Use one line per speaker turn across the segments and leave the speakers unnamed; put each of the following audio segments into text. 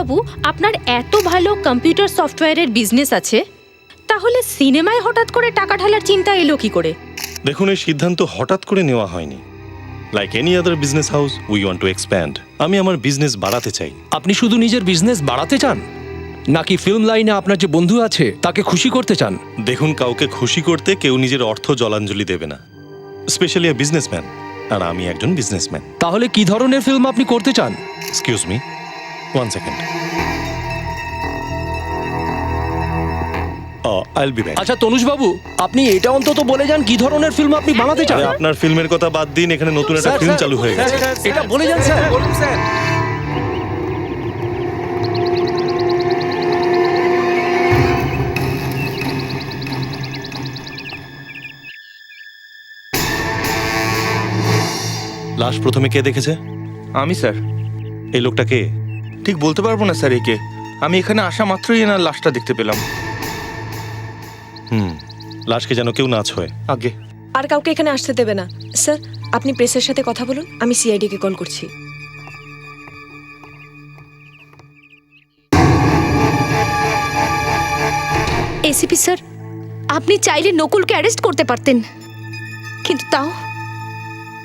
বাবু, আপনার এত ভালো কম্পিউটার সফটওয়্যারের বিজনেস আছে, তাহলে সিনেমায় হঠাৎ করে টাকা ঢালার চিন্তা এলো কি করে?
দেখুন, এই সিদ্ধান্ত হঠাৎ করে নেওয়া হয়নি। Like any other business house, we want to expand. আমি আমার বিজনেস বাড়াতে চাই।
আপনি শুধু নিজের বিজনেস বাড়াতে চান, নাকি ফিল্ম লাইনে আপনার যে বন্ধু আছে তাকে খুশি করতে চান?
দেখুন, কাউকে খুশি করতে কেউ নিজের অর্থ জলাঞ্জলি দেবে না, স্পেশালি এ বিজনেসম্যান। আর আমি একজন বিজনেসম্যান।
তাহলে কি ধরনের ফিল্ম আপনি করতে চান?
Excuse me, 1 second. I'll be back.
আচ্ছা তনুজ বাবু, আপনি এটা অন্তত বলে যান কি ধরনের ফিল্ম আপনি বানাতে চান।
আরে, আপনার ফিল্মের কথা বাদ দিন, এখানে নতুন একটা ফিল্ম চালু হয়ে গেছে।
এটা বলে যান স্যার।
বলুন স্যার।
লাশ প্রথমে কে দেখেছে?
আমি স্যার।
এই লোকটা কে?
ঠিক বলতে পারবো না স্যার একে। আমি এখানে আসা মাত্রই এনার লাশটা দেখতে পেলাম।
লাশকে যেন কেউ না ছোঁয়।
আগে
আর কাউকে এখানে আসতে দেবে না। স্যার, আপনি প্রেসের সাথে কথা বলুন, আমি সিআইডি কে কল করছি।
এসিপি স্যার, আপনি চাইলে নকুলকে অ্যারেস্ট করতে পারতেন, কিন্তু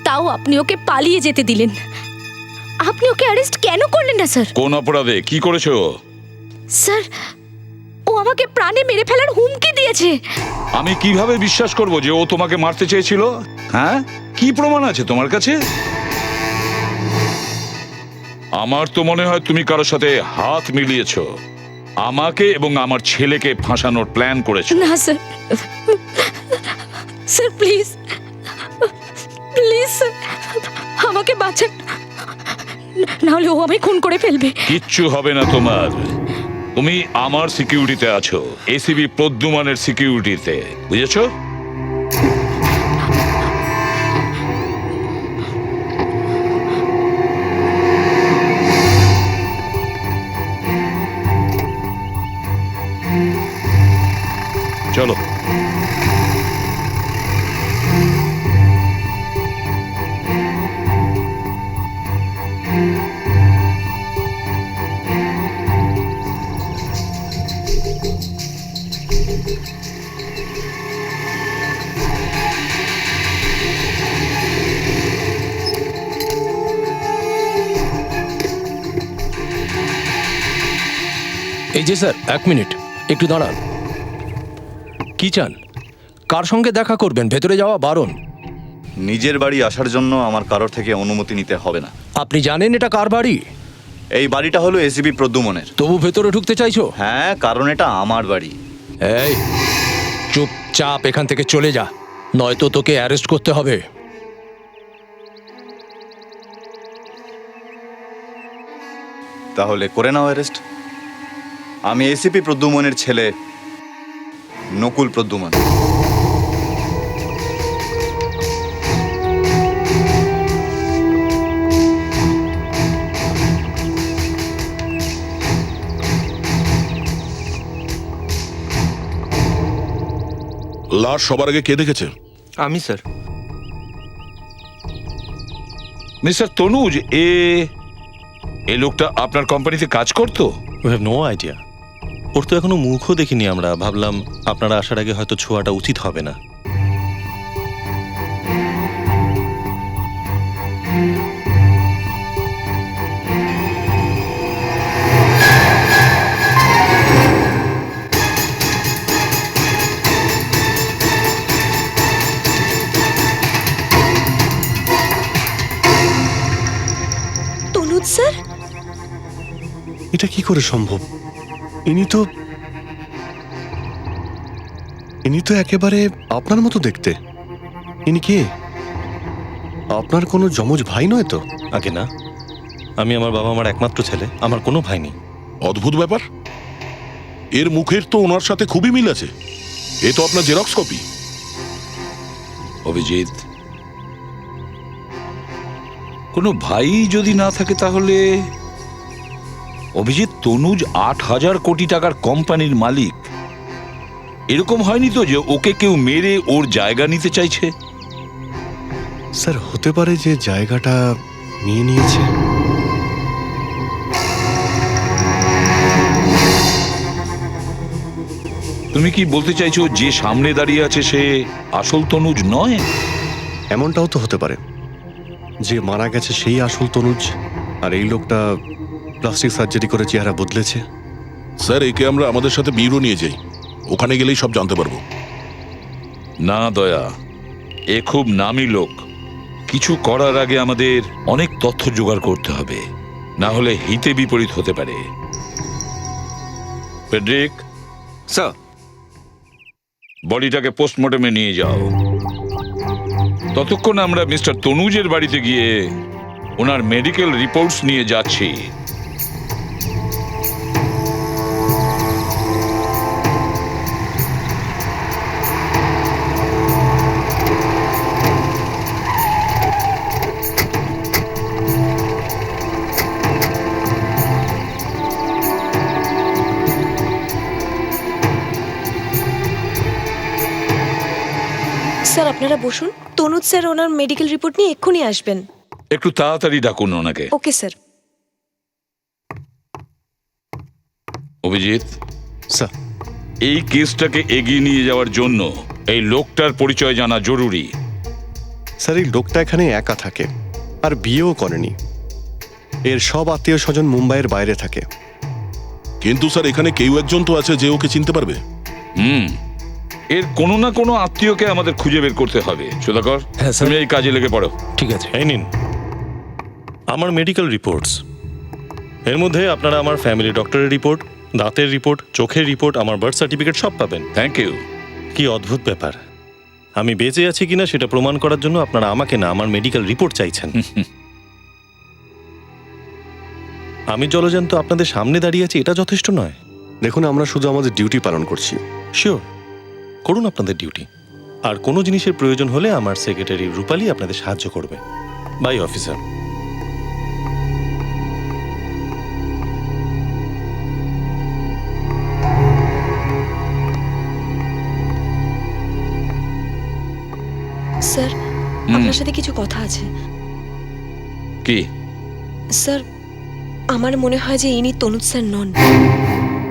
তাও আপনি ওকে পালিয়ে যেতে দিলেন। আপনি ওকে অ্যারেস্ট কেন করলেন না স্যার?
কোন অপরাধে কি করেছো?
স্যার, ও আমাকে প্রাণে মেরে ফেলার হুমকি দিয়েছে।
আমি কিভাবে বিশ্বাস করব যে ও তোমাকে মারতে চেয়েছিল? হ্যাঁ, কি প্রমাণ আছে তোমার কাছে? আমার তো মনে হয় তুমি কারোর সাথে হাত মিলিয়েছো, আমাকে এবং আমার ছেলেকে ফাঁসানোর প্ল্যান করেছো।
না sir, sir please please sir, আমাকে বাঁচান, নাহলে ও আমায় খুন করে ফেলবে।
কিচ্ছু হবে না তোমার। তুমি আমার সিকিউরিটিতে আছো, এসিবি প্রদ্যুমানের সিকিউরিটিতে, বুঝেছো? চলো।
এই যে স্যার, 1 মিনিট, একটু দাঁড়ান। কি চান? কার সঙ্গে দেখা করবেন? ভেতরে যাওয়া বারণ।
নিজের বাড়ি আসার জন্য আমার কারোর থেকে অনুমতি নিতে হবে না।
আপনি জানেন এটা কার বাড়ি?
এই বাড়িটা হলো এসিবি প্রদ্যুমনের।
তবু ভেতরে ঢুকতে চাইছো?
হ্যাঁ, কারণ এটা আমার বাড়ি।
এই, চুপচাপ এখান থেকে চলে যা, নয়তো তোকে অ্যারেস্ট করতে হবে।
তাহলে করে নাও অ্যারেস্ট। আমি এসিপি প্রদ্যুমনের ছেলে নকুল প্রদ্যুমন।
লাশ সবার আগে কে দেখেছে?
আমি স্যার।
মিস্টার তনুজ, এ লোকটা আপনার কোম্পানিতে কাজ করতো?
We have no idea. ওর তো এখনো মুখও দেখিনি আমরা। ভাবলাম আপনারা আসার আগে হয়তো ছোঁয়াটা উচিত হবে না।
তনুজ স্যার,
এটা কি করে সম্ভব? ইনি তো একেবারে আপনার মতো দেখতে। ইনি কে? আপনার কোনো যমজ ভাই নয় তো?
আগে না, আমি আমার বাবা মার একমাত্র ছেলে, আমার কোনো ভাই নেই।
অদ্ভুত ব্যাপার। এর মুখের তো ওনার সাথে খুবই মিল আছে। এ তো আপনার জেরক্স কপি।
অভিজিৎ, কোনো ভাই যদি না থাকে তাহলে অভিজিৎ, তনুজ 8,000 কোটি টাকার কোম্পানির মালিক। এরকম হয়নি তো যে ওকে কেউ মেরে ওর জায়গা নিতে চাইছে?
স্যার, হতে পারে যে জায়গাটা নিয়ে নিয়েছে।
তুমি কি বলতে চাইছো যে সামনে দাঁড়িয়ে আছে সে আসল তনুজ নয়?
এমনটাও তো হতে পারে যে মারা গেছে সেই আসল তনুজ, আর এই লোকটা প্লাস্টিক সার্জারি করে চেহারা বদলেছে।
স্যার, একে আমরা আমাদের সাথে ব্যুরো নিয়ে যাই, ওখানে গেলেই সব জানতে পারবো।
না দয়া, এ খুব নামী লোক। কিছু করার আগে আমাদের অনেক তথ্য জোগাড় করতে হবে, না হলে হিতে বিপরীত হতে পারে। ফেডরিক,
স্যার,
বডিটাকে পোস্টমর্টমে নিয়ে যাও। ততক্ষণ আমরা মিস্টার তনুজের বাড়িতে গিয়ে ওনার মেডিকেল রিপোর্টস নিয়ে যাচ্ছি।
স্যার আপনারা বসুন, তনুজ স্যার ওনার মেডিকেল রিপোর্ট নিয়ে এক্ষুনি আসবেন।
একটু তাড়াতাড়ি ডাকুন ওনাকে।
Okay sir.
অভিজিৎ,
স্যার,
এই কেসটাকে এগিয়ে নিয়ে যাওয়ার জন্য এই লোকটার পরিচয় জানা জরুরি।
স্যার এই লোকটা এখানে একা থাকে আর বিয়েও করেনি। এর সব আত্মীয় স্বজন মুম্বাইয়ের বাইরে থাকে।
কিন্তু স্যার, এখানে কেউ একজন তো আছে যে ওকে চিনতে পারবে।
এর কোনো না কোনো আত্মীয়কে আমাদের খুঁজে বের করতে হবে। সুধাকর,
হ্যাঁ, স্যার।
তুমি এই কাজে লেগে পড়ো।
ঠিক আছে।
এই নিন আমার মেডিকেল রিপোর্টস। এর মধ্যে আপনারা আমার ফ্যামিলি ডক্টরের রিপোর্ট, দাঁতের রিপোর্ট, চোখের রিপোর্ট, আমার বার্থ সার্টিফিকেট সব পাবেন।
Thank you.
কি অদ্ভুত ব্যাপার, আমি বেঁচে আছি কিনা সেটা প্রমাণ করার জন্য আপনারা আমাকে না আমার মেডিকেল রিপোর্ট চাইছেন। আমি জলজান্ত আপনাদের সামনে দাঁড়িয়ে আছি, এটা যথেষ্ট নয়।
দেখুন, আমরা শুধু আমাদের ডিউটি পালন করছি।
শিওর, করুন আপনাদের ডিউটি। আর কোনো জিনিসের প্রয়োজন হলে আমার সেক্রেটারি রূপালী আপনাদের সাহায্য করবে। By officer.
স্যার আপনার সাথে কিছু কথা আছে।
কি?
স্যার আমার মনে হয় যে ইনি তনুজ স্যার নন।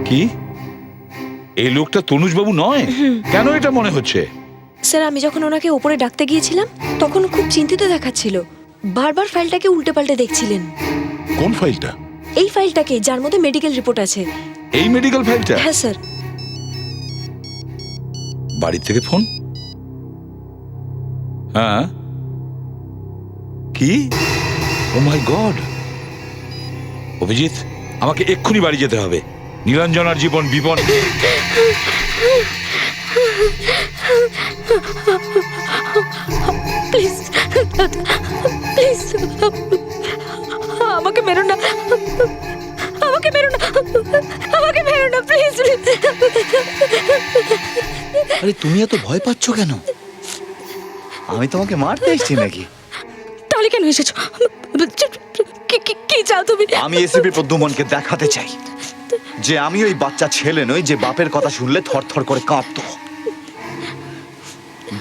কি? এই লোকটা তনুজবাবু নয়? কেন এটা মনে হচ্ছে?
স্যার আমি যখন ওনাকে ওপরে ডাকতে গিয়েছিলাম তখন খুব চিন্তিত দেখাচ্ছিল, বারবার ফাইলটাকে উল্টে পাল্টে দেখছিলেন।
কোন ফাইলটা?
এই ফাইলটাকে, যার মধ্যে মেডিকেল রিপোর্ট আছে।
এই মেডিকেল ফাইলটা?
হ্যাঁ স্যার।
বাড়ি থেকে ফোন? হ্যাঁ। কি? ও মাই গড! অভিজিৎ, আমাকে এক্ষুনি বাড়ি যেতে হবে। নীলাঞ্জনার জীবন বিপন্ন।
প্লিজ প্লিজ আমাকে মেরো না, আমাকে মেরো না, আমাকে মেরো না প্লিজ।
আরে তুমি এত ভয় পাচ্ছ কেন? আমি তোমাকে মারতে এসেছি নাকি?
তাহলে কেন এসেছো? কি চাও তুমি?
আমি এসিপি প্রদ্যুমনকে দেখাতে চাই যে আমি ওই বাচ্চা ছেলে নই যে বাপের কথা শুনলে থরথর করে কাঁপতো,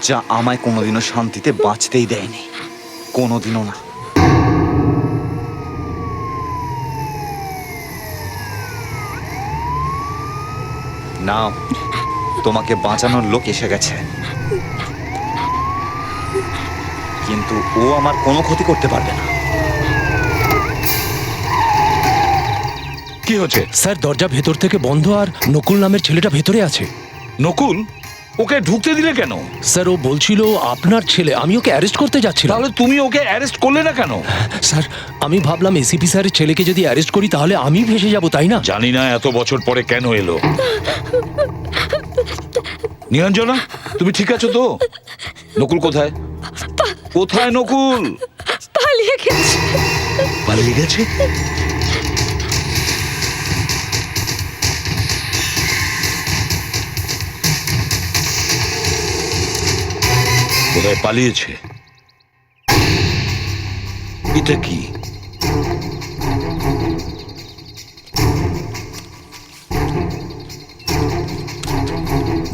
যা আমায় কোনোদিনও শান্তিতে বাঁচতেই দেয়নি, কোনোদিনও না। নাও, তোমাকে বাঁচানোর লোক এসে গেছে, কিন্তু ও আমার কোনো ক্ষতি করতে পারবে না।
কি হচ্ছে?
স্যার দরজা ভেতর থেকে বন্ধ আর নকুল নামের ছেলেটা ভেতরে আছে।
নকুল? ওকে ঢুকতে দিলে কেন?
স্যার ও বলছিল আপনার ছেলে, আমি ওকে অ্যারেস্ট করতে যাচ্ছিলাম।
তাহলে তুমি ওকে অ্যারেস্ট করলে না কেন?
স্যার আমি ভাবলাম এসিপি স্যারের ছেলেকে যদি অ্যারেস্ট করি তাহলে আমি ভেসে যাব, তাই না?
জানি না এত বছর পরে কেন এলো। নীলাঞ্জনা, তুমি ঠিক আছো তো? নকুল কোথায়? কোথায় নকুল?
পালিয়ে গেছে।
পালিয়ে গেছে? কোথায় পালিয়েছে? এটা কি?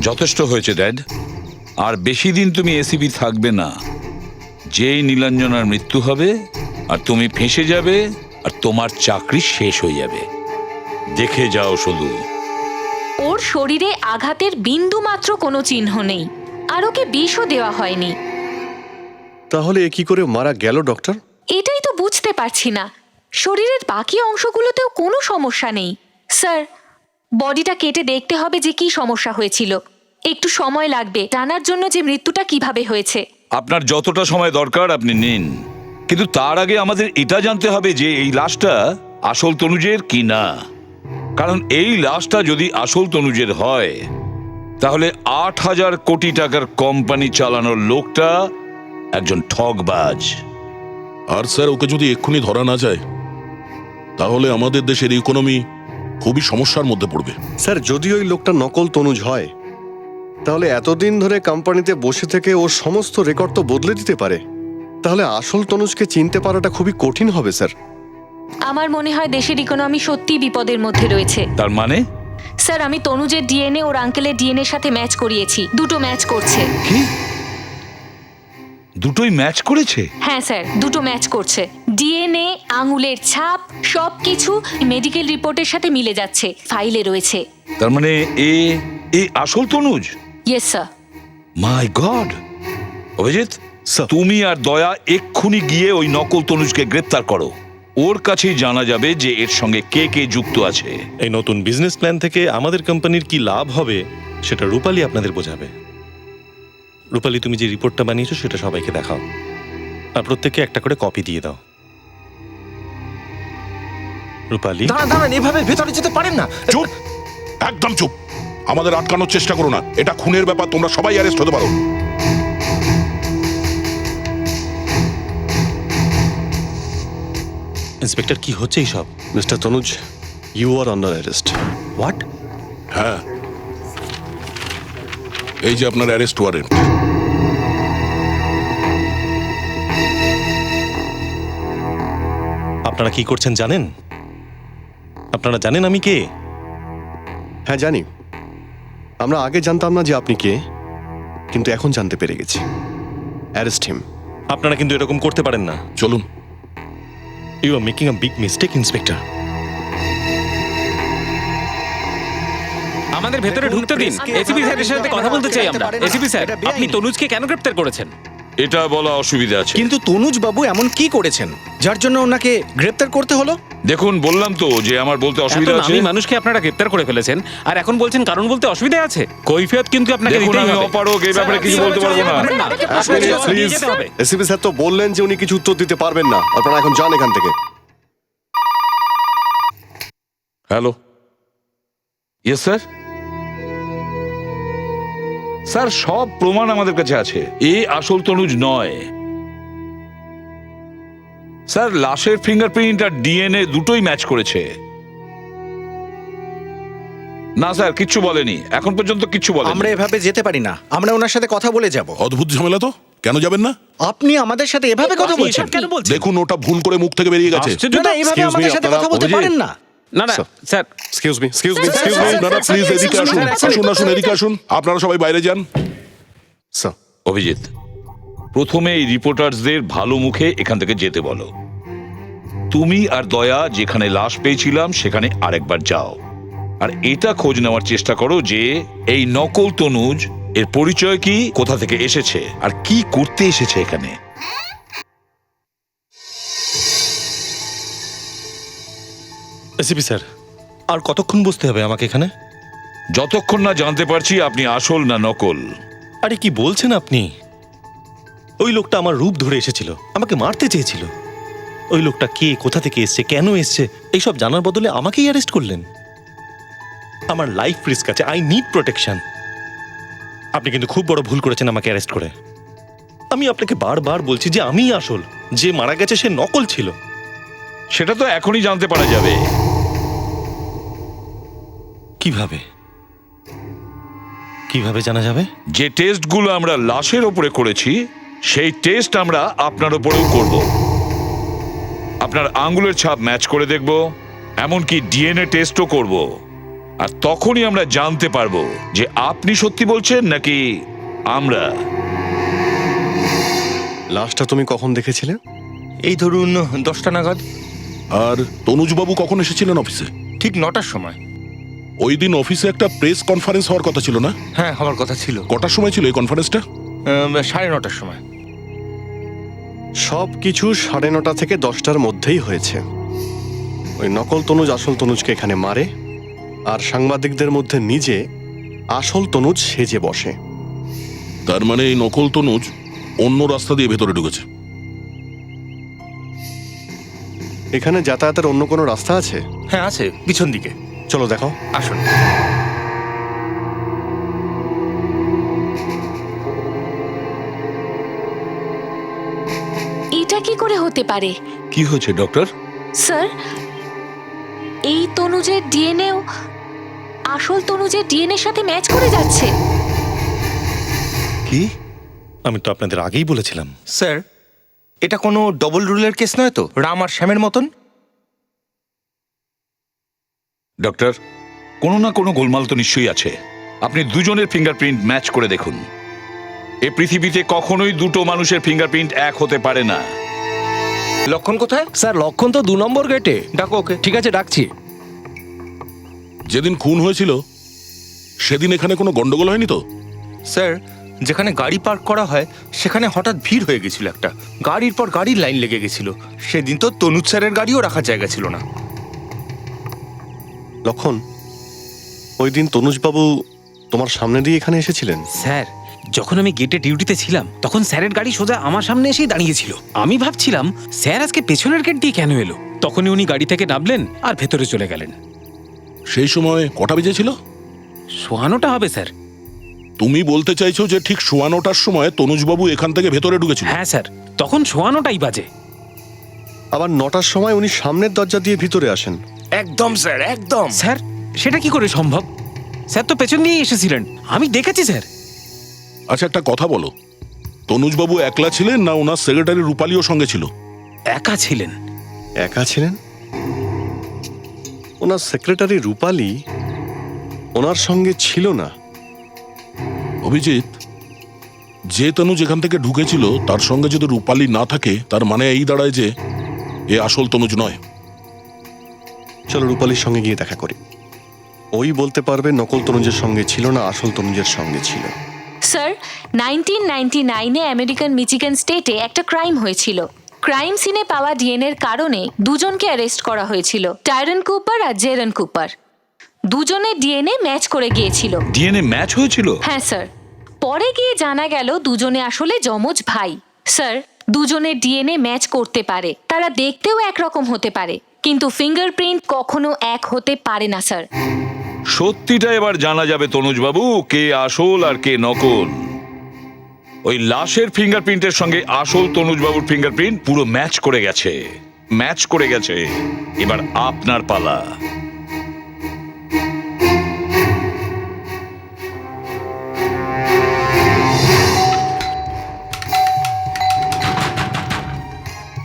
যথেষ্ট হয়েছে ড্যাড, আর বেশি দিন তুমি এসিপি থাকবে না। যেই নীলাঞ্জনার মৃত্যু হবে আর তুমি ফেঁসে যাবে আর তোমার চাকরি শেষ হয়ে যাবে। দেখে যাও শুধু।
ওর শরীরে আঘাতের বিন্দু মাত্র কোনো চিহ্ন নেই, আর ওকে বিষও দেওয়া হয়নি।
তাহলে এ কি করে মারা গেল ডক্টর?
এটাই তো বুঝতে পারছি না। শরীরের বাকি অংশগুলোতেও কোনো সমস্যা নেই। স্যার, বডিটা কেটে দেখতে হবে যে কি সমস্যা হয়েছিল। একটু সময় লাগবে জানার জন্য যে মৃত্যুটা কিভাবে হয়েছে।
আপনার যতটা সময় দরকার আপনি নিন, কিন্তু তার আগে আমাদের এটা জানতে হবে যে এই লাশটা আসল তনুজের কি না। কারণ এই লাশটা যদি আসল তনুজের হয়, তাহলে ৮,০০০ কোটি টাকার কোম্পানি চালানোর লোকটা একজন ঠগবাজ।
আর স্যার, ওকে যদি এক্ষুনি ধরা না যায় তাহলে আমাদের দেশের ইকোনমি খুবই সমস্যার মধ্যে পড়বে।
স্যার, যদি ওই লোকটা নকল তনুজ হয় তাহলে এতদিন ধরে কোম্পানিতে বসে থেকে ওর সমস্ত রেকর্ড তো বদলে দিতে পারে। তাহলে আসল তনুজকে চিনতে পারাটা খুবই কঠিন হবে স্যার।
আমার মনে হয় দেশের ইকোনমি সত্যিই বিপদের মধ্যে রয়েছে।
তার মানে?
স্যার, আমি তনুজের ডিএনএ ওর আঙ্কেলের ডিএনএর সাথে ম্যাচ করিয়েছি। দুটো ম্যাচ করছে।
কি? দুটোই ম্যাচ করেছে?
হ্যাঁ স্যার, দুটো ম্যাচ করছে। ডিএনএ, আঙুলের ছাপ, সবকিছু মেডিকেল রিপোর্টের সাথে মিলে যাচ্ছে, ফাইলে রয়েছে।
তার মানে এ আসল Tanuj?
Yes sir.
My God! Abhijit, তুমি আর দয়া এক্ষুনি গিয়ে ওই নকল তনুজকে গ্রেপ্তার করো। ওর কাছেই জানা যাবে যে এর সঙ্গে কে কে যুক্ত আছে।
এই নতুন বিজনেস প্ল্যান থেকে আমাদের কোম্পানির কি লাভ হবে সেটা রূপালী আপনাদের বোঝাবে। রূপালী, তুমি যে রিপোর্টটা বানিয়েছো সেটা সবাইকে দেখাও, আর প্রত্যেককে একটা করে কপি দিয়ে দাও। রূপালী,
দাঁড়ান, এভাবে ভেতরে যেতে পারেন না।
চুপ, একদম চুপ। আমাদের আটকানোর চেষ্টা করো না, এটা খুনের ব্যাপার, তোমরা সবাই অ্যারেস্ট হতে পারো।
ইন্সপেক্টর, কি হচ্ছে এইসব?
Mister Tanuj, you are under arrest.
What?
হ্যাঁ, এই যে আপনার অ্যারেস্ট ওয়ারেন্ট।
আপনারা কি করছেন জানেন? আপনারা জানেন আমি কে?
হ্যাঁ জানি। আমরা আগে জানতাম না যে আপনি কে, কিন্তু এখন জানতে পেরে গেছি। Arrest him.
আপনারা কিন্তু এরকম করতে পারেন না।
চলুন।
You are making a big mistake, inspector.
আমাদের ভেতরে ঢুকতে দিন। এসিপি স্যারের সাথে কথা বলতে চাই আমরা। এসিপি স্যার, আপনি তনুজকে কেন গ্রেফতার করেছেন?
এটা বলা অসুবিধা আছে।
কিন্তু তনুজ বাবু এমন কি করেছেন যার জন্য ওনাকে গ্রেপ্তার করতে হলো?
দেখুন, বললাম তো যে আমার বলতে অসুবিধা আছে।
নামী মানুষকে আপনারা গ্রেফতার করে ফেলেছেন, আর এখন বলছেন কারণ বলতে অসুবিধা আছে। কৈফিয়ত কিন্তু আপনাকে
দেখুন,
দিতেই
আমি
হবে।
অপারগ, এই ব্যাপারে কিছু বলতে পারবো না।
প্লিজ, এসিপি স্যার তো বললেন যে উনি কিছু উত্তর দিতে পারবেন না। আপনারা এখন যান এখান থেকে।
Hello, yes sir. স্যার, সব প্রমাণ আমাদের কাছে আছে। এ আসল তনুজ নয়। স্যার, লাশের ফিঙ্গারপ্রিন্ট আর ডিএনএ দুটোই ম্যাচ করেছে। না স্যার, কিচ্ছু বলেনি, এখন পর্যন্ত কিচ্ছু বলেনি।
আমরা এভাবে যেতে পারি না, আমরা ওনার সাথে কথা বলে যাব।
অদ্ভুত ঝামেলা তো, কেন যাবেন না?
আপনি আমাদের সাথে এভাবে কথা বলছেন
কেন বলছেন?
দেখুন, ওটা ভুল করে মুখ থেকে বেরিয়ে গেছে।
না, না, এইভাবে
Excuse me,
আমাদের সাথে
আপনারা
কথা বলতে
অভিজিৎ।
পারেন না।
না না sir,
excuse me, excuse me,
sir,
excuse me.
Sir,
আপনারা প্লিজ এদিকে আসুন, আসুন, এদিকে আসুন। আপনারা সবাই বাইরে যান।
স্যার,
অভিজিৎ, প্রথমে এই রিপোর্টার্সদের ভালো মুখে এখান থেকে যেতে বলো। তুমি আর দয়া যেখানে লাশ পেয়েছিলাম সেখানে আরেকবার যাও, আর এটা খোঁজ নেওয়ার চেষ্টা করো যে এই নকল তনুজ এর পরিচয় কি, কোথা থেকে এসেছে, আর কি করতে এসেছে এখানে।
এসিপি স্যার, আর কতক্ষণ বসতে হবে আমাকে এখানে?
যতক্ষণ না জানতে পারছি আপনি আসল না নকল।
আরে কি বলছেন আপনি? ওই লোকটা আমার রূপ ধরে এসেছিল, আমাকে মারতে চেয়েছিল। ওই লোকটা কে, কোথা থেকে এসছে, কেন এসছে, এইসব জানার বদলে আমাকেই অ্যারেস্ট করলেন। আমার লাইফ রিস্ক আছে, আই নিড প্রোটেকশন। আপনি কিন্তু খুব বড় ভুল করেছেন আমাকে অ্যারেস্ট করে। আমি আপনাকে বারবার বলছি যে আমি আসল, যে মারা গেছে সে নকল ছিল।
সেটা তো এখনই জানতে পারা যাবে।
কিভাবে কিভাবে জানা যাবে?
যে টেস্টগুলো আমরা লাশের ওপরে করেছি সেই টেস্ট আমরা আপনার ওপরেও করব। আপনার আঙ্গুলের ছাপ ম্যাচ করে দেখব, এমনকি ডিএনএ টেস্টও করব। আর তখনই আমরা জানতে পারবো যে আপনি সত্যি বলছেন নাকি আমরা।
লাশটা তুমি কখন দেখেছিলে?
এই ধরুন 10টা নাগাদ।
আর তনুজবাবু কখন এসেছিলেন অফিসে?
ঠিক 9টার সময়।
ওই দিন অফিসে একটা প্রেস কনফারেন্স হওয়ার কথা ছিল না?
হ্যাঁ হওয়ার কথা ছিল।
কটার সময় ছিল এই কনফারেন্সটা?
9:30টার সময়।
সব কিছু 9:30 থেকে 10টার মধ্যেই হয়েছে। ওই নকল তনুজ আসল তনুজকে এখানে মারে, আর সাংবাদিকদের মধ্যে নিজে আসল তনুজ সেজে বসে।
তার মানে এই নকল তনুজ অন্য রাস্তা দিয়ে ভেতরে ঢুকেছে।
এখানে যাতায়াতের অন্য কোনো রাস্তা আছে?
হ্যাঁ আছে, পিছন দিকে।
চলো দেখো।
আসুন।
এটা কি করে হতে পারে?
কি হয়েছে ডক্টর?
স্যার, এই তনুজের ডিএনএও আসল তনুজের ডিএনএর সাথে ম্যাচ করে যাচ্ছে।
কি? আমি তো আপনাদের আগেই বলেছিলাম।
স্যার, এটা কোনো ডবল রুলের কেস নয় তো, রাম আর শ্যামের মতন?
ডক্টর, কোনো না কোনো গোলমাল তো নিশ্চয়ই আছে। আপনি দুজনের ফিঙ্গারপ্রিন্ট ম্যাচ করে দেখুন। এ পৃথিবীতে কখনোই দুটো মানুষের ফিঙ্গারপ্রিন্ট এক হতে পারে না।
লক্ষণ কোথায়?
স্যার, লক্ষণ তো 2 নম্বর গেটে।
ডাকো ওকে।
ঠিক আছে, ডাকছি।
যেদিন খুন হয়েছিল সেদিন এখানে কোনো গন্ডগোল হয়নি তো?
স্যার, যেখানে গাড়ি পার্ক করা হয় সেখানে হঠাৎ ভিড় হয়ে গেছিল একটা। গাড়ির পর গাড়ির লাইন লেগে গেছিল। সেদিন তো তনুজ স্যারের গাড়িও রাখার জায়গা ছিল না।
লক্ষণ, ওই দিন তনুজবাবু তোমার সামনে দিয়ে এখানে এসেছিলেন?
স্যার, যখন আমি গেটে ডিউটিতে ছিলাম তখন স্যারের গাড়ি সোজা আমার সামনে এসেই দাঁড়িয়েছিল। আমি ভাবছিলাম স্যার আজকে পেছনের গেট দিয়ে কেন এলো। তখনই উনি গাড়ি থেকে নামলেন আর ভেতরে চলে গেলেন।
সেই সময় কটা বেজেছিল?
9:15টা হবে স্যার।
তুমি বলতে চাইছো যে ঠিক 9:15টার সময় তনুজবাবু এখান থেকে ভেতরে ঢুকেছিল?
হ্যাঁ স্যার, তখন 9:15টাই বাজে।
আবার 9টার সময় উনি সামনের দরজা দিয়ে ভিতরে আসেন।
একদম স্যার, একদম।
স্যার, সেটা কি করে সম্ভব? স্যার তো পেছন দিয়েই এসেছিলেন, আমি দেখেছি স্যার।
আচ্ছা, একটা কথা বলো, তনুজবাবু একলা ছিলেন না ওনার সেক্রেটারি রূপালীও সঙ্গে ছিল?
একা ছিলেন।
একা ছিলেন? ওনার সেক্রেটারি রূপালী ওনার সঙ্গে ছিল না।
অভিজিৎ, যে তনুজ এখান থেকে ঢুকেছিল তার সঙ্গে যদি রূপালী না থাকে, তার মানে এই দাঁড়ায় যে এ আসল তনুজ নয়।
চলো রূপালীর সঙ্গে গিয়ে দেখা করি। ওই বলতে পারবে নকল তনুজের সঙ্গে ছিল না আসল তনুজের সঙ্গে ছিল।
স্যার, 1999-এ আমেরিকান মিচিগান স্টেটে একটা ক্রাইম হয়েছিল। ক্রাইম সিনে পাওয়া ডিএনএর কারণে দুজনকে অ্যারেস্ট করা হয়েছিল, টাইরন কুপার আর জেরন কুপার। দুজনের ডিএনএ ম্যাচ করে গিয়েছিল।
ডিএনএ ম্যাচ হয়েছিল?
হ্যাঁ স্যার। পরে গিয়ে জানা গেল দুজনে আসলে যমজ ভাই। স্যার, দুজনের ডিএনএ ম্যাচ করতে পারে, তারা দেখতেও একরকম হতে পারে, কিন্তু ফিঙ্গারপ্রিন্ট কখনো এক হতে পারে না স্যার।
সত্যিটা এবার জানা যাবে তনুজবাবু, কে আসল আর কে নকল। ওই লাশের ফিঙ্গারপ্রিন্টের সঙ্গে আসল তনুজবাবুর ফিঙ্গারপ্রিন্ট পুরো ম্যাচ করে গেছে। ম্যাচ করে গেছে। এবার আপনার পালা।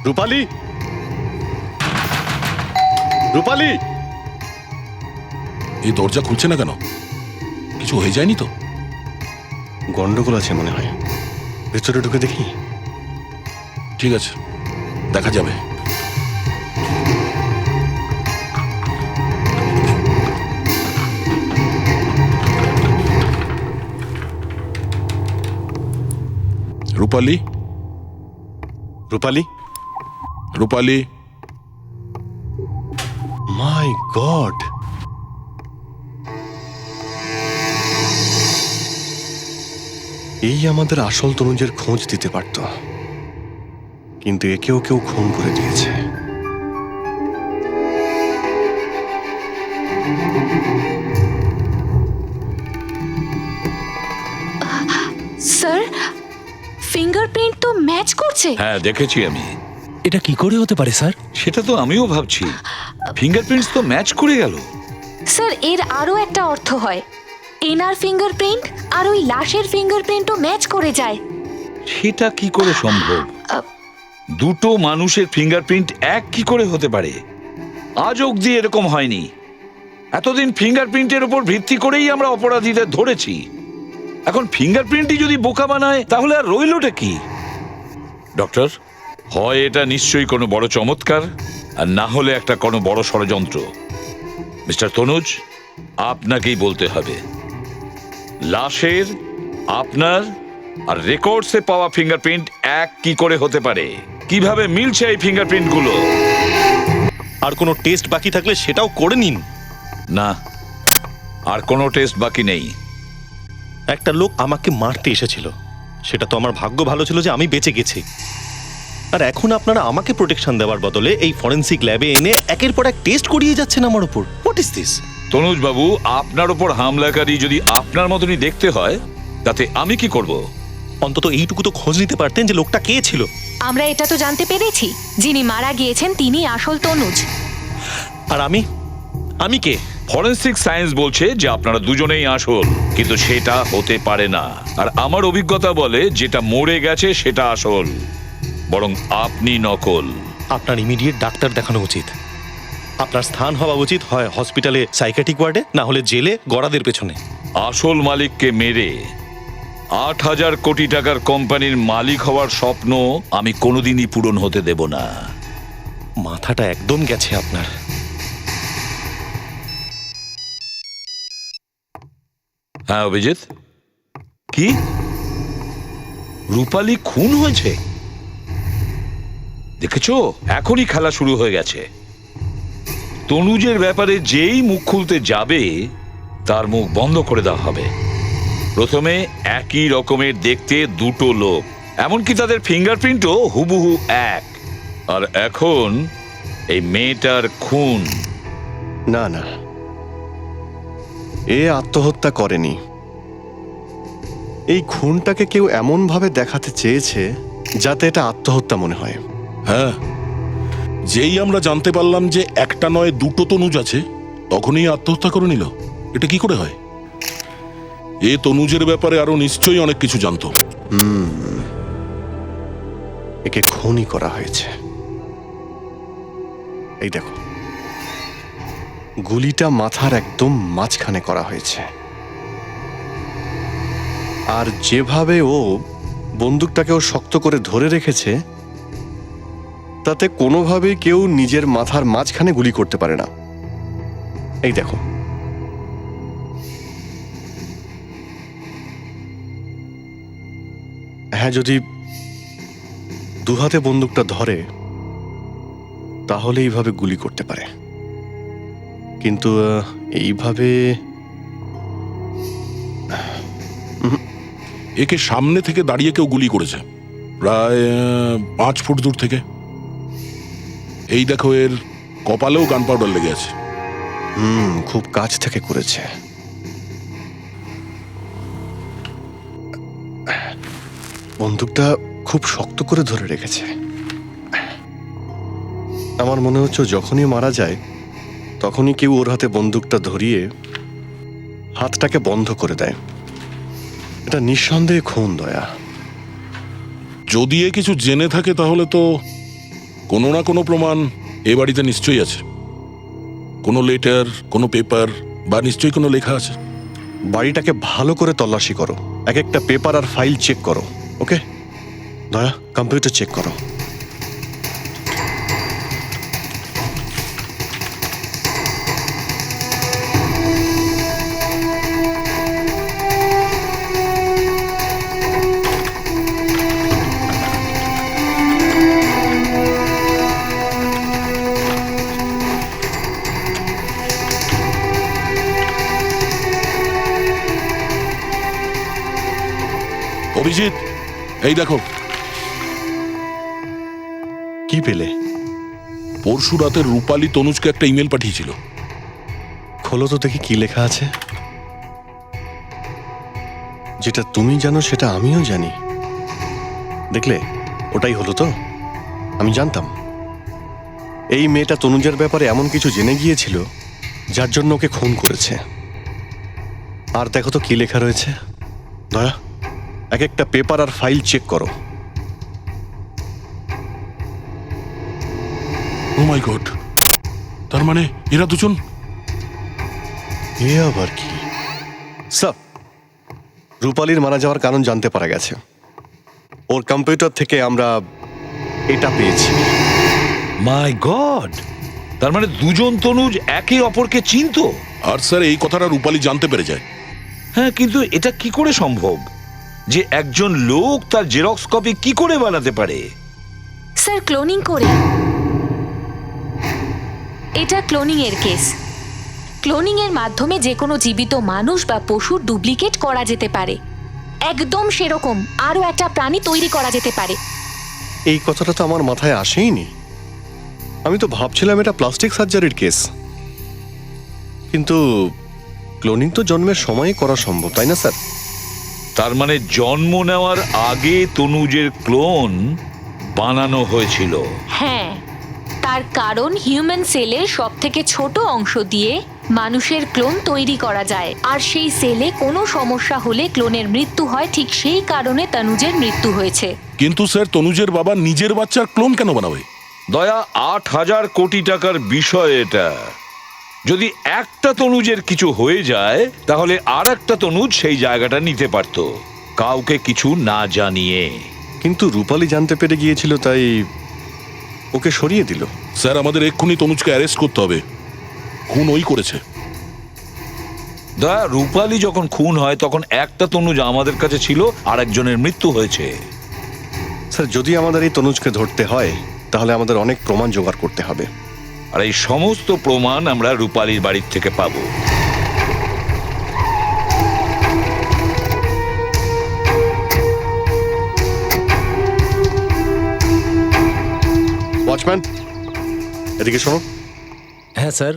রূপালী, রূপালী!
এই দরজা খুলছে না কেন? কিছু হয়ে যায়নি তো?
গন্ডগোল আছে মনে হয়, ভেতরে ঢুকে দেখি।
ঠিক আছে, দেখা যাবে। রূপালী,
রূপালী,
রূপালী!
মাই গড! এই আমাদের আসল তনুজের খোঁজ দিতে পারত, কিন্তু একেও কেউ খুন করে দিয়েছে।
স্যার, ফিঙ্গারপ্রিন্ট তো ম্যাচ করছে।
হ্যাঁ, দেখেছি আমি।
এটা কি করে হতে পারে স্যার?
সেটা তো আমিও ভাবছি। ফিঙ্গারপ্রিন্টস তো ম্যাচ করে গেল।
স্যার, এর আরো একটা অর্থ হয়, এনার ফিঙ্গারপ্রিন্ট আর ওই লাশের ফিঙ্গারপ্রিন্টও ম্যাচ করে যায়।
সেটা কি করে সম্ভব? দুটো মানুষের ফিঙ্গারপ্রিন্ট এক কি করে হতে পারে? আজ অবধি এরকম হয়নি। এতদিন ফিঙ্গারপ্রিন্টের উপর ভিত্তি করেই আমরা অপরাধীদের ধরেছি। এখন ফিঙ্গারপ্রিন্টই যদি বোকা বানায়, তাহলে আর রইলটা কি? ডক্টর, হয় এটা নিশ্চয়ই কোনো বড় চমৎকার, আর না হলে একটা কোনো বড় ষড়যন্ত্র। মিস্টার তনুজ, আপনাকেই বলতে হবে লাশের আপনার আর রেকর্ডসে পাওয়া ফিঙ্গারপ্রিন্ট এক কি করে হতে পারে? কিভাবে মিলছে এই ফিঙ্গারপ্রিন্টগুলো?
আর কোনো টেস্ট বাকি থাকলে সেটাও করে নিন।
না, আর কোনো টেস্ট বাকি নেই।
একটা লোক আমাকে মারতে এসেছিল, সেটা তো আমার ভাগ্য ভালো ছিল যে আমি বেঁচে গেছি। আর এখন আপনারা আমাকে প্রোটেকশন দেওয়ার বদলে এই ফরেন্সিক ল্যাবে এনে একের পর এক টেস্ট করিয়ে যাচ্ছেন আমার উপর। What is this?
তনুজ বাবু, আপনার উপর হামলাকারী যদি আপনার মতনই দেখতে হয় তাতে আমি কি করব?
অন্তত এইটুকু তো খোঁজ নিতে পারতেন যে লোকটা কে ছিল।
আমরা এটা তো জানতে পেরেছি, যিনি মারা গিয়েছেন তিনি আসল তনুজ।
আর আমি কে?
ফরেনসিক সায়েন্স বলছে যে আপনারা দুজনেই আসল, কিন্তু সেটা হতে পারে না। আর আমার অভিজ্ঞতা বলে যেটা মরে গেছে সেটা আসল, বরং আপনি নকল।
আপনার ইমিডিয়েট ডাক্তার দেখানো উচিত। আপনার স্থান হওয়া উচিত হয় হসপিটালে, সাইকিয়াট্রিক ওয়ার্ডে, না হলে জেলে গড়াদের পেছনে।
আসল মালিককে মেরে ৮,০০০ কোটি টাকার কোম্পানির মালিক হওয়ার স্বপ্ন আমি কোনোদিনই পূরণ হতে দেব না।
মাথাটা একদম গেছে আপনার।
হ্যাঁ অভিজিৎ, কি রূপালী খুন হয়েছে? দেখেছো, এখনই খেলা শুরু হয়ে গেছে। তনুজের ব্যাপারে যেই মুখ খুলতে যাবে তার মুখ বন্ধ করে দেওয়া হবে। প্রথমে একই রকমের দেখতে দুটো লোক, এমনকি তাদের ফিঙ্গারপ্রিন্টও হুবহু এক। আর এখন এই মেয়েটার খুন।
না না, এ আত্মহত্যা করেনি। এই খুনটাকে কেউ এমন ভাবে দেখাতে চেয়েছে যাতে এটা আত্মহত্যা মনে হয়।
হ্যাঁ, যেই আমরা জানতে পারলাম যে একটা নয় দুটো তনুজ আছে, তখনই আত্মহত্যা করে নিল। এটা কি করে হয়? এ তনুজের ব্যাপারে আরো নিশ্চয়ই অনেক কিছু জানতো।
একে খুনই করা হয়েছে। এই দেখো, গুলিটা মাথার একদম মাঝখানে করা হয়েছে। আর যেভাবে ও বন্দুকটাকেও শক্ত করে ধরে রেখেছে, তাতে কোনোভাবেই কেউ নিজের মাথার মাঝখানে গুলি করতে পারে না। এই দেখো, হ্যাঁ, যদি দুহাতে বন্দুকটা ধরে তাহলে এইভাবে গুলি করতে পারে, কিন্তু এইভাবে
একে সামনে থেকে দাঁড়িয়ে কেউ গুলি করেছে, প্রায় 5 ফুট দূর থেকে। এই দেখো, এর কপালেও গান পাউডার লেগে আছে।
খুব কাছ থেকে করেছে। বন্দুকটা খুব শক্ত করে ধরে রেখেছে। আমার মনে হচ্ছে যখনই মারা যায় তখনই কেউ ওর হাতে বন্দুকটা ধরিয়ে হাতটাকে বন্ধ করে দেয়। এটা নিঃসন্দেহে খুন, দয়া।
যদি এ কিছু জেনে থাকে তাহলে তো কোনো না কোনো প্রমাণ এ বাড়িতে নিশ্চয়ই আছে। কোনো লেটার, কোনো পেপার, বা নিশ্চয়ই কোনো লেখা আছে।
বাড়িটাকে ভালো করে তল্লাশি করো, এক একটা পেপার আর ফাইল চেক করো। ওকে দয়া, কম্পিউটার চেক করো।
অভিজিৎ, এই দেখো।
কি পেলে?
পরশু রাতে রূপালী তনুজকে একটা ইমেল পাঠিয়েছিল।
খোলো তো দেখি কি লেখা আছে। যেটা তুমি জানো সেটা আমিও জানি। দেখলে, ওটাই হলো তো। আমি জানতাম এই মেয়েটা তনুজের ব্যাপারে এমন কিছু জেনে গিয়েছিল যার জন্য ওকে খুন করেছে। আর দেখো তো কি লেখা রয়েছে। দয়া, এক একটা পেপার আর ফাইল চেক করো।
ও মাই গড, তার মানে এরা দুজন।
এ আবার কি? স্যার, রূপালীর মারা যাওয়ার কারণ জানতে পারা গেছে। ওর কম্পিউটার থেকে আমরা এটা পেয়েছি।
মাই গড,
তার মানে দুজন তনুজ একে অপরকে চিনতো।
আর স্যার এই কথাটা রূপালী জানতে পেরে যায়।
হ্যাঁ, কিন্তু এটা কি করে সম্ভব যে একজন লোক তার জেরক্স কপি কি করে বানাতে পারে?
স্যার, ক্লোনিং করে। এটা ক্লোনিং এর কেস। ক্লোনিং এর মাধ্যমে যে কোনো জীবিত মানুষ বা পশুর ডুপ্লিকেট করা যেতে পারে। একদম সেরকম আরো একটা প্রাণী তৈরি করা যেতে পারে।
এই কথাটা তো আমার মাথায় আসেইনি। আমি তো ভাবছিলাম এটা প্লাস্টিক সার্জারির কেস। কিন্তু ক্লোনিং তো জন্মের সময়ই করা সম্ভব, তাই না স্যার?
তার মানে জন্ম নেওয়ার আগে তনুজের ক্লোন বানানো হয়েছিল।
হ্যাঁ, তার কারণ হিউম্যান সেলের সব থেকে ছোট অংশ দিয়ে মানুষের ক্লোন তৈরি করা যায়, আর সেই সেলে কোনো সমস্যা হলে ক্লোনের মৃত্যু হয়। ঠিক সেই কারণে তনুজের মৃত্যু হয়েছে।
কিন্তু স্যার তনুজের বাবা নিজের বাচ্চার ক্লোন কেন বানাবে?
দয়া, 8,000 কোটি টাকার বিষয় এটা। যদি একটা তনুজের কিছু হয়ে যায় তাহলে আর একটা তনুজ সেই জায়গাটা নিতে পারত, কাউকে কিছু না জানিয়ে।
কিন্তু রূপালী জানতে পেরে গিয়েছিল, তাই ওকে সরিয়ে দিল।
স্যার আমাদের এক্ষুনি তনুজকে অ্যারেস্ট করতে হবে। খুন ওই করেছে।
দয়া, রূপালী যখন খুন হয় তখন একটা তনুজ আমাদের কাছে ছিল, আর একজনের মৃত্যু হয়েছে।
স্যার, যদি আমাদের এই তনুজকে ধরতে হয় তাহলে আমাদের অনেক প্রমাণ জোগাড় করতে হবে।
আর এই সমস্ত প্রমাণ আমরা রূপালীর বাড়ির থেকে পাবো।
ওয়াচম্যান, এদিকে শোনো।
হ্যাঁ স্যার।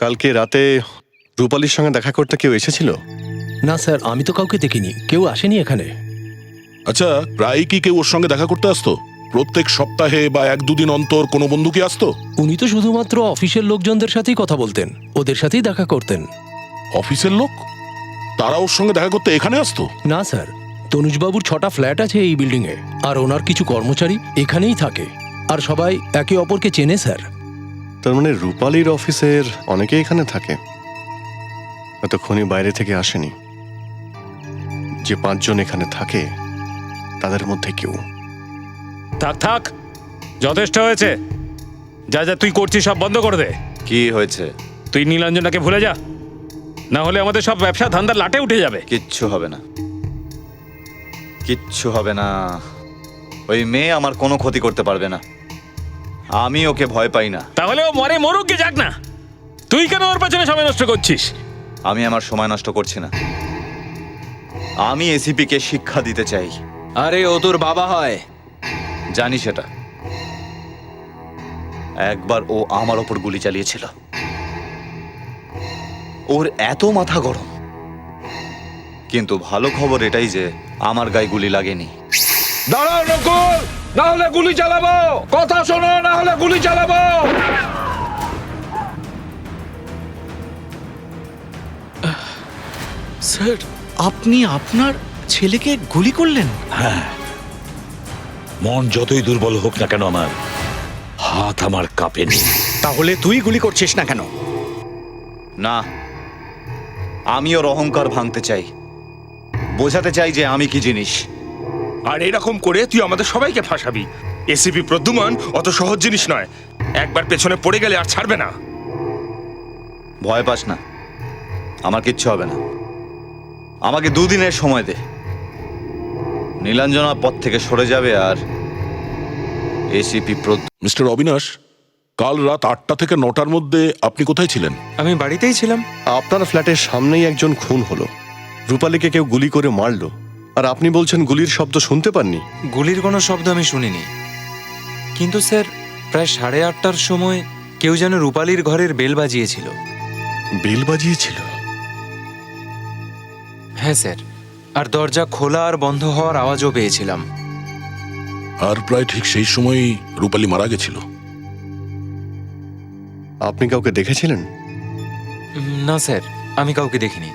কালকে রাতে রূপালীর সঙ্গে দেখা করতে কেউ এসেছিল?
না স্যার, আমি তো কাউকে দেখিনি, কেউ আসেনি এখানে।
আচ্ছা, প্রায় কি কেউ ওর সঙ্গে দেখা করতে আসতো? প্রত্যেক সপ্তাহে বা 1-2 দিন অন্তর কোনো বন্ধু কি আসতো?
উনি তো শুধুমাত্র অফিসের লোকজনদের সাথেই কথা বলতেন, ওদের সাথেই দেখা করতেন।
অফিসের লোক? তারা ওর সঙ্গে দেখা করতে এখানে আসতো?
না স্যার, তনুজবাবুর 6টা ফ্ল্যাট আছে এই বিল্ডিংয়ে, আর ওনার কিছু কর্মচারী এখানেই থাকে, আর সবাই একে অপরকে চেনে স্যার।
তার মানে রূপালীর অফিসের অনেকে এখানে থাকে, এতক্ষণই বাইরে থেকে আসেনি। যে 5 জন এখানে থাকে তাদের মধ্যে কেউ।
থাক থাক, যথেষ্ট হয়েছে। যা যা তুই করছিস সব বন্ধ করে দে।
কি হয়েছে?
তুই নীলাঞ্জনাকে ভুলে যা, না হলে আমাদের সব ব্যবসা ধান্দার লাটে উঠে যাবে।
কিচ্ছু হবে না, কিচ্ছু হবে না। ওই মেয়ে আমার কোনো ক্ষতি করতে পারবে না। আমি ওকে ভয় পাই না।
তাহলে ও মরে মরুক, গে যাক না। তুই কেন ওর পেছনে সময় নষ্ট করছিস?
আমি আমার সময় নষ্ট করছি না। আমি এসিপি কে শিক্ষা দিতে চাই।
আরে ও তোর বাবা হয়।
জানি সেটা। একবার ও আমার ওপর গুলি চালিয়েছিল। ওর এত মাথা গরম, কিন্তু ভালো খবর এটাই যে আমার গায়ে গুলি লাগেনি।
দাঁড়াও নকুল, না হলে গুলি চালাবো। কথা শোনো, না হলে গুলি চালাবো।
স্যার, আপনি আপনার ছেলেকে গুলি করলেন?
হ্যাঁ, মন যতই দুর্বল হোক না কেন আমার হাত আমার কাঁপেনি।
তাহলে তুই গুলি করছিস না কেন?
না, আমি ওর অহংকার ভাঙতে চাই, বোঝাতে চাই যে আমি কি জিনিস।
আর এরকম করে তুই আমাদের সবাইকে ফাঁসাবি। এসিপি প্রদ্যুমান অত সহজ জিনিস নয়, একবার পেছনে পড়ে গেলে আর ছাড়বে না।
ভয় পাস না, আমার কিচ্ছু হবে না। আমাকে 2 দিনের সময় দে। নীলাঞ্জনা পথ থেকে সরে যাবে, আর এসিপি
মিস্টার অবিনাশ, কাল রাত 8টা থেকে 9টার মধ্যে আপনি কোথায় ছিলেন?
আমি বাড়িতেই ছিলাম।
আপনার ফ্ল্যাটের সামনেই একজন খুন হলো, রূপালীকে কেউ গুলি করে মারলো, আর আপনি বলছেন গুলির শব্দ শুনতে পাননি?
গুলির কোনো শব্দ আমি শুনিনি, কিন্তু স্যার প্রায় 8:30টার সময় কেউ যেন রূপালীর ঘরের বেল বাজিয়েছিল।
বেল বাজিয়েছিল?
হ্যাঁ স্যার, আর দরজা খোলা আর বন্ধ হওয়ার আওয়াজও পেয়েছিলাম।
আর প্রায় ঠিক সেই সময়ই রূপালী মারা গেছিল।
আপনি কাউকে দেখেছিলেন?
না স্যার, আমি কাউকে দেখিনি।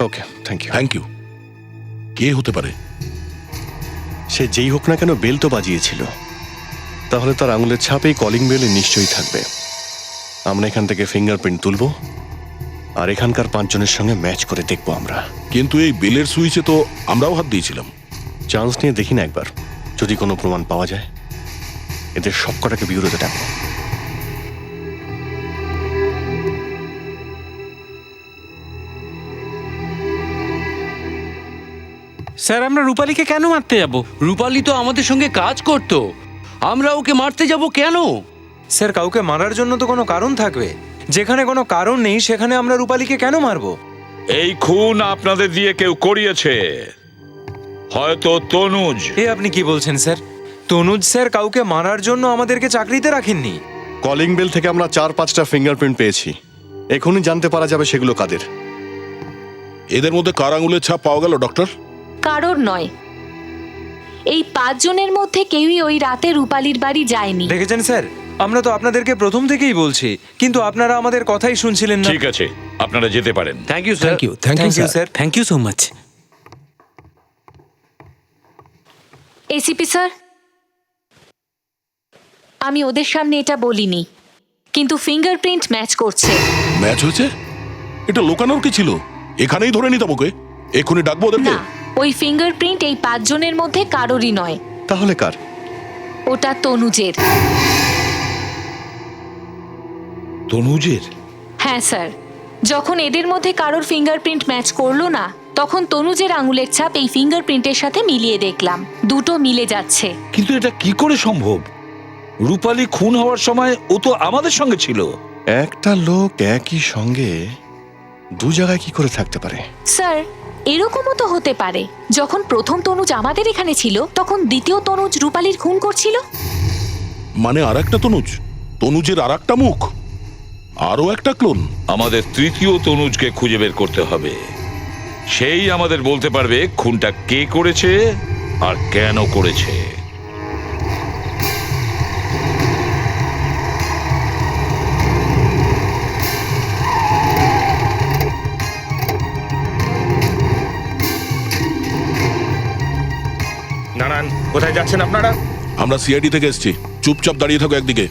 Okay, thank you.
Thank you. কে হতে পারে?
সে যেই হোক না কেন বেল তো বাজিয়েছিল, তাহলে তার আঙুলের ছাপেই কলিং বেলে নিশ্চয়ই থাকবে। আমরা এখান থেকে ফিঙ্গারপ্রিন্ট তুলবো, আর এখানকার 5 জনের সঙ্গে ম্যাচ করে দেখবো আমরা।
কিন্তু এই বেলের সুইচে তো আমরাও হাত দিয়েছিলাম।
চান্স নিয়ে দেখি না একবার, যদি কোনো প্রমাণ পাওয়া যায়। এদের সবকটাকে বিউরোতে ডাকো।
স্যার আমরা রূপালীকে কেন মারতে যাব?
রূপালী তো আমাদের সঙ্গে কাজ করতো, আমরা ওকে মারতে যাব কেন?
স্যার কাউকে মারার জন্য তো কোনো কারণ থাকবে। যেখানে কোনো কারণ নেই সেখানে আমরা রূপালীকে কেন মারবো?
এই খুন আপনাদের দিয়ে কেউ করিয়েছে, হয়তো তনুজ।
এ আপনি কি বলছেন স্যার? তনুজ স্যার কাউকে মারার জন্য আমাদেরকে চাকরিতে রাখেননি।
কলিং বেল থেকে আমরা 4-5টা ফিঙ্গারপ্রিন্ট পেয়েছি, এখনই জানতে পারা যাবে সেগুলো কাদের।
এদের মধ্যে কার আঙুলের ছাপ পাওয়া গেল ডক্টর?
কারোর নয়। এই 5 জনের মধ্যে কেউই ওই রাতে রূপালীর বাড়ি যায়নি।
দেখেছেন স্যার, আমরা তো আপনাদেরকে প্রথম থেকেই বলছি, কিন্তু আপনারা আমাদের কথাই শুনছিলেন না।
ঠিক আছে, আপনারা যেতে পারেন।
Thank you sir.
Thank you
you, sir.
Sir, thank you so much.
ACP sir, আমি ওদের সামনে এটা বলিনি, কিন্তু ফিঙ্গারপ্রিন্ট ম্যাচ করছে।
ম্যাচ হয়েছে? এটা লোকানোর কি ছিল? এখানেই ধরে নিতাম ওকে, এক্ষুনি ডাকবো ওদেরকে।
না, ওই ফিঙ্গারপ্রিন্ট এই 5 জনের মধ্যে কারোরই নয়।
তাহলে কার?
ওটা তনুজের।
তনুজের?
হ্যাঁ স্যার, যখন এদের মধ্যে কারোর ফিঙ্গারপ্রিন্ট ম্যাচ করলো না, তখন তনুজের আঙুলের ছাপ এই ফিঙ্গারপ্রিন্টের সাথে মিলিয়ে দেখলাম, দুটো মিলে যাচ্ছে।
কিন্তু এটা কি করে সম্ভব? রূপালী খুন হওয়ার সময় ও তো আমাদের সঙ্গে ছিল।
একটা লোক একই সঙ্গে দু জায়গায় কি করে থাকতে পারে?
স্যার, এরকমও তো হতে পারে, যখন প্রথম তনুজ আমাদের এখানে ছিল তখন দ্বিতীয় তনুজ রূপালীর খুন করছিল।
মানে আর একটা তনুজ, তনুজের আর একটা মুখ, আরো একটা ক্লোন।
আমাদের তৃতীয় তনুজকে খুঁজে বের করতে হবে। সেই আমাদের বলতে পারবে খুনটা কে করেছে আর কেন করেছে।
নারায়ণ, কোথায় যাচ্ছেন আপনারা?
আমরা সিআইডি থেকে এসেছি, চুপচাপ দাঁড়িয়ে থাকো একদিকে।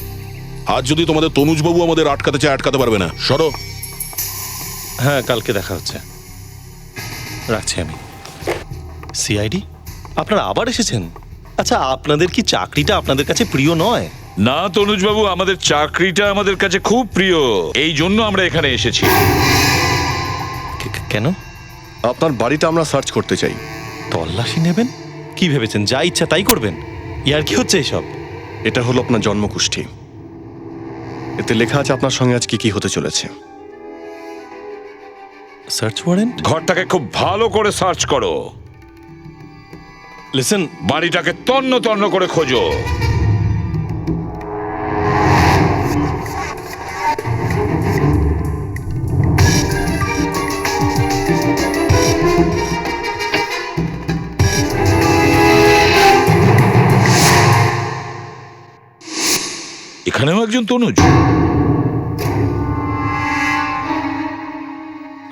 আজ যদি তোমাদের তনুজবাবু আমাদের আটকাতে চায় আটকাতে পারবে না, সরো।
হ্যাঁ, কালকে দেখা হচ্ছে, রাখছি আমি। সিআইডি, আপনারা আবার এসেছেন? আচ্ছা, আপনাদের কি চাকরিটা আপনাদের কাছে প্রিয় নয়?
না তনুজবাবু, আমাদের চাকরিটা আমাদের কাছে খুব প্রিয়, এই জন্য আমরা এখানে এসেছি।
কেন?
আপনার বাড়িটা আমরা সার্চ করতে চাই।
তল্লাশি নেবেন? কি ভেবেছেন যা ইচ্ছা তাই করবেন? ইয়ার কি হচ্ছে এসব?
এটা হলো আপনার জন্মকুষ্ঠী, এতে লেখা আছে আপনার সঙ্গে আজ কি কি হতে চলেছে।
Search warrant?
ঘরটাকে খুব ভালো করে সার্চ করো।
লিসেন,
বাড়িটাকে তন্ন তন্ন করে খোঁজো। এখানেও একজন তনুজ।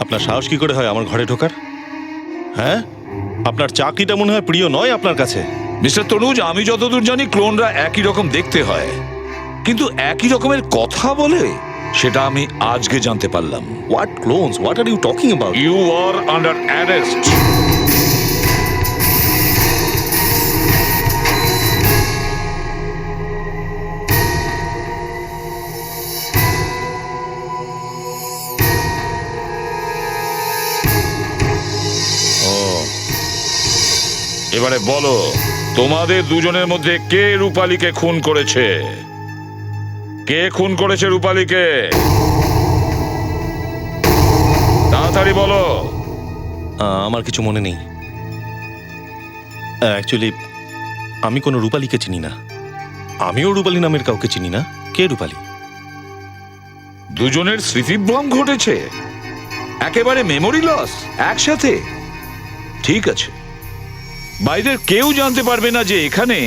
আপনার সাহস কি করে হয় আমার ঘরে ঢোকার? হ্যাঁ, আপনার চাকরিটা মনে হয় প্রিয় নয় আপনার কাছে।
মিস্টার তনুজ, আমি যতদূর জানি ক্লোনরা একই রকম দেখতে হয়, কিন্তু একই রকমের কথা বলে সেটা আমি আজকে জানতে পারলাম।
What clones? What are you talking about?
You are under arrest. এবারে বলো, তোমাদের দুজনের মধ্যে কে রূপালীকে খুন করেছে? কে খুন করেছে রূপালীকে? তাড়াতাড়ি বলো।
আমার কিছু মনে নেই। অ্যাকচুয়ালি আমি কোনো রূপালীকে চিনি না, আমিও রূপালী নামের কাউকে চিনি না। কে রূপালী?
দুজনের স্মৃতিভ্রম ঘটেছে, একেবারে মেমোরি লস একসাথে। ঠিক আছে, বাইরের কেউ জানতে পারবে না যে এখানে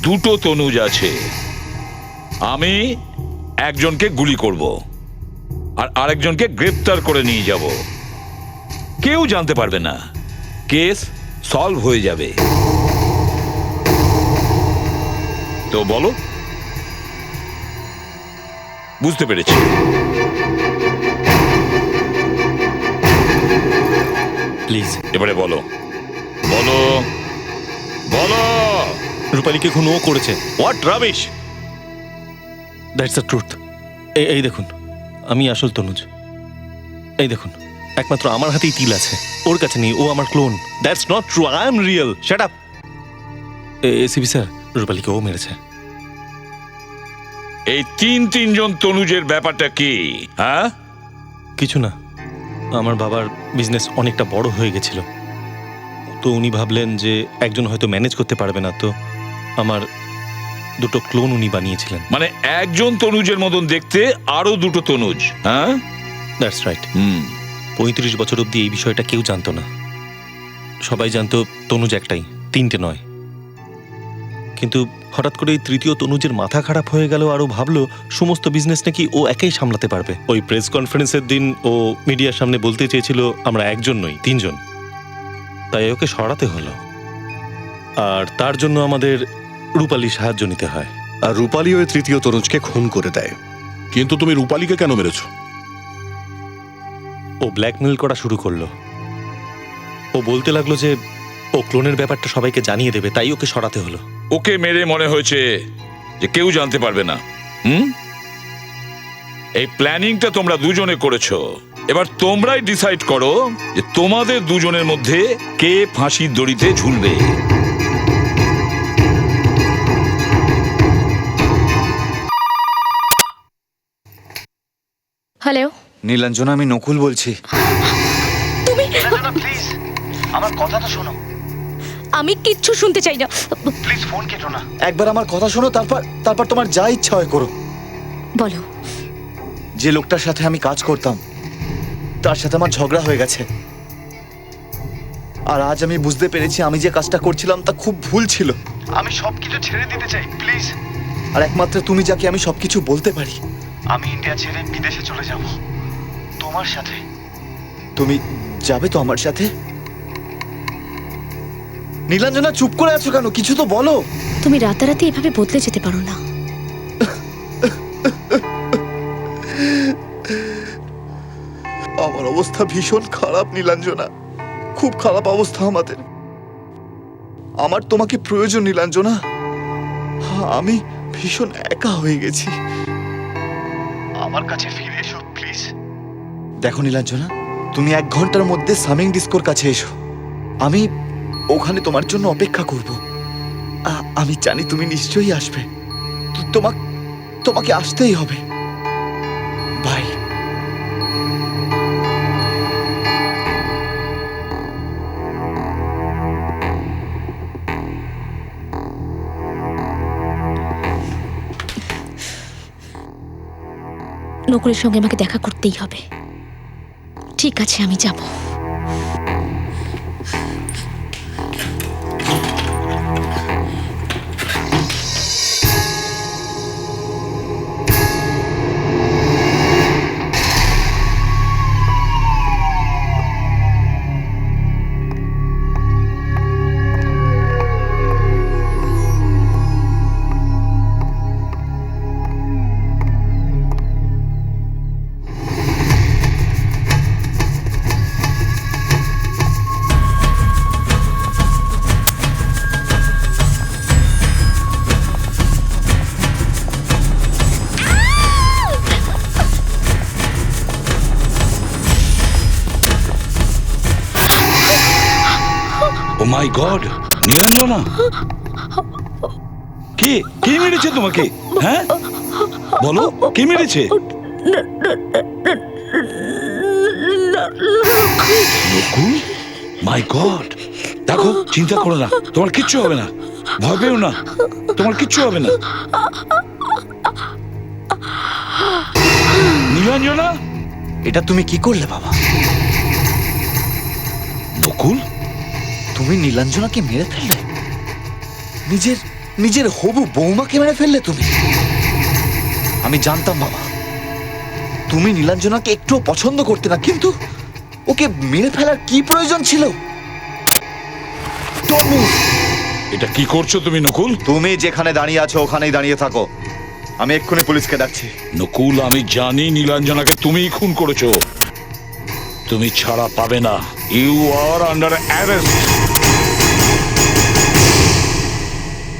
দুটো তনুজ আছে। আমি একজনকে গুলি করব আর আরেকজনকে গ্রেপ্তার করে নিয়ে যাব, কেউ জানতে পারবে না, কেস সলভ হয়ে যাবে। তো বলো, বুঝতে পেরেছি।
প্লিজ
এবারে বলো, বলো, বলো।
রূপালীকে খুন ও করেছে। What rubbish! That's the truth. এই দেখুন, আমি আসল তনুজ। এই দেখুন, একমাত্র আমার হাতেই তিল আছে, ওর কাছে নেই। ও আমার clone. That's not true, I am real. Shut up. ACP sir, রূপালীকে ও মেরেছে।
এই তিনজন তনুজের ব্যাপারটা কি? হ্যাঁ,
কিছু না, আমার বাবার বিজনেস অনেকটা বড় হয়ে গেছিল, তো উনি ভাবলেন যে একজন হয়তো ম্যানেজ করতে পারবে না, তো আমার দুটো ক্লোন উনি বানিয়েছিলেন।
মানে একজন তনুজের মতন দেখতে আরো দুটো তনুজ? হ্যাঁ,
দ্যাটস রাইট। 35 বছর অবধি এই বিষয়টা কেউ জানতো না। সবাই জানতো তনুজ একটাই, তিনটে নয়। কিন্তু হঠাৎ করে তৃতীয় তনুজের মাথা খারাপ হয়ে গেল, আর ও ভাবলো সমস্ত বিজনেস নাকি ও একাই সামলাতে পারবে। ওই প্রেস কনফারেন্সের দিন ও মিডিয়ার সামনে বলতে চেয়েছিল আমরা একজন নই, 3 জন। তাই ওকে সরাতে হলো, আর তার জন্য আমাদের রূপালী সাহায্য নিতে হয়।
আর রূপালী ওই তৃতীয় তনুজকে খুন করে দেয়।
কিন্তু তুমি রূপালীকে কেন মেরেছো?
ও ব্ল্যাকমেল করা শুরু করলো। ও বলতে লাগলো যে ও ক্লোনের ব্যাপারটা সবাইকে জানিয়ে দেবে, তাই ওকে সরাতে হলো।
ওকে মেরে মনে হয়েছে যে কেউ জানতে পারবে না। এই প্ল্যানিংটা তোমরা দুজনে করেছো। এবার তোমরাই ডিসাইড করো যে তোমাদের দুজনের মধ্যে কে ফাঁসির দড়িতে ঝুলবে।
হ্যালো,
নীলাঞ্জনা, আমি নকুল বলছি।
তুমি?
প্লিজ আমার কথাটা শোনো।
আমি কিচ্ছু শুনতে চাই না।
প্লিজ ফোন কেটো না। একবার আমার কথা শোনো, তারপর তোমার যা ইচ্ছা হয় করো।
বলো।
যে লোকটার সাথে আমি কাজ করতাম তার সাথে আমার ঝগড়া হয়ে গেছে, আর আজ আমি বুঝতে পেরেছি আমি যে কাজটা করছিলাম তা খুব ভুল ছিল। আমি সবকিছু ছেড়ে দিতে চাই, প্লিজ। আর একমাত্র তুমি যাকে আমি সবকিছু বলতে পারি। আমি ইন্ডিয়া ছেড়ে বিদেশে চলে যাব তোমার সাথে। তুমি যাবে তো আমার সাথে? নীলাঞ্জনা, চুপ করে আছো কেন? কিছু তো বলো।
তুমি রাতারাতি এভাবে বদলে যেতে পারো না।
আমার অবস্থা ভীষণ খারাপ নীলাঞ্জনা, খুব খারাপ অবস্থা আমাদের। আমার তোমাকে প্রয়োজন নীলাঞ্জনা। আমি ভীষণ একা হয়ে গেছি, আমার কাছে ফিরে এসো প্লিজ। দেখো নীলাঞ্জনা, তুমি 1 ঘন্টার মধ্যে সামিং ডিস্কোর কাছে এসো। আমি ওখানে তোমার জন্য অপেক্ষা করব। আমি জানি তুমি নিশ্চয়ই আসবে। তোমাকে আসতেই হবে। বাই।
নকুলের সঙ্গে আমাকে দেখা করতেই হবে। ঠিক আছে, আমি যাব।
ও মাই গড, নীলাঞ্জনা, কে মেরেছে তোমাকে? হ্যাঁ বলো, কে মেরেছে? নকুল? মাই গড। দেখো, চিন্তা করো না, তোমার কিচ্ছু হবে না, ভয় পেও না, তোমার কিচ্ছু হবে না। নীলাঞ্জনা,
এটা তুমি কি করলে বাবা?
নকুল,
তুমি নীলাঞ্জনাকে মেরে ফেললে? নিজের হবু বৌমাকে মেরে ফেললে তুমি? আমি জানতাম বাবা, তুমি নীলাঞ্জনাকে একটুও পছন্দ করতে না, কিন্তু ওকে মেরে ফেলার কি প্রয়োজন ছিল?
এটা কি করছো তুমি নকুল?
তুমি যেখানে দাঁড়িয়ে আছো ওখানেই দাঁড়িয়ে থাকো। আমি এক্ষুনি পুলিশকে ডাকছি।
নকুল, আমি জানি নীলাঞ্জনাকে তুমিই খুন করেছো। তুমি ছাড়া পাবে না। You are under arrest.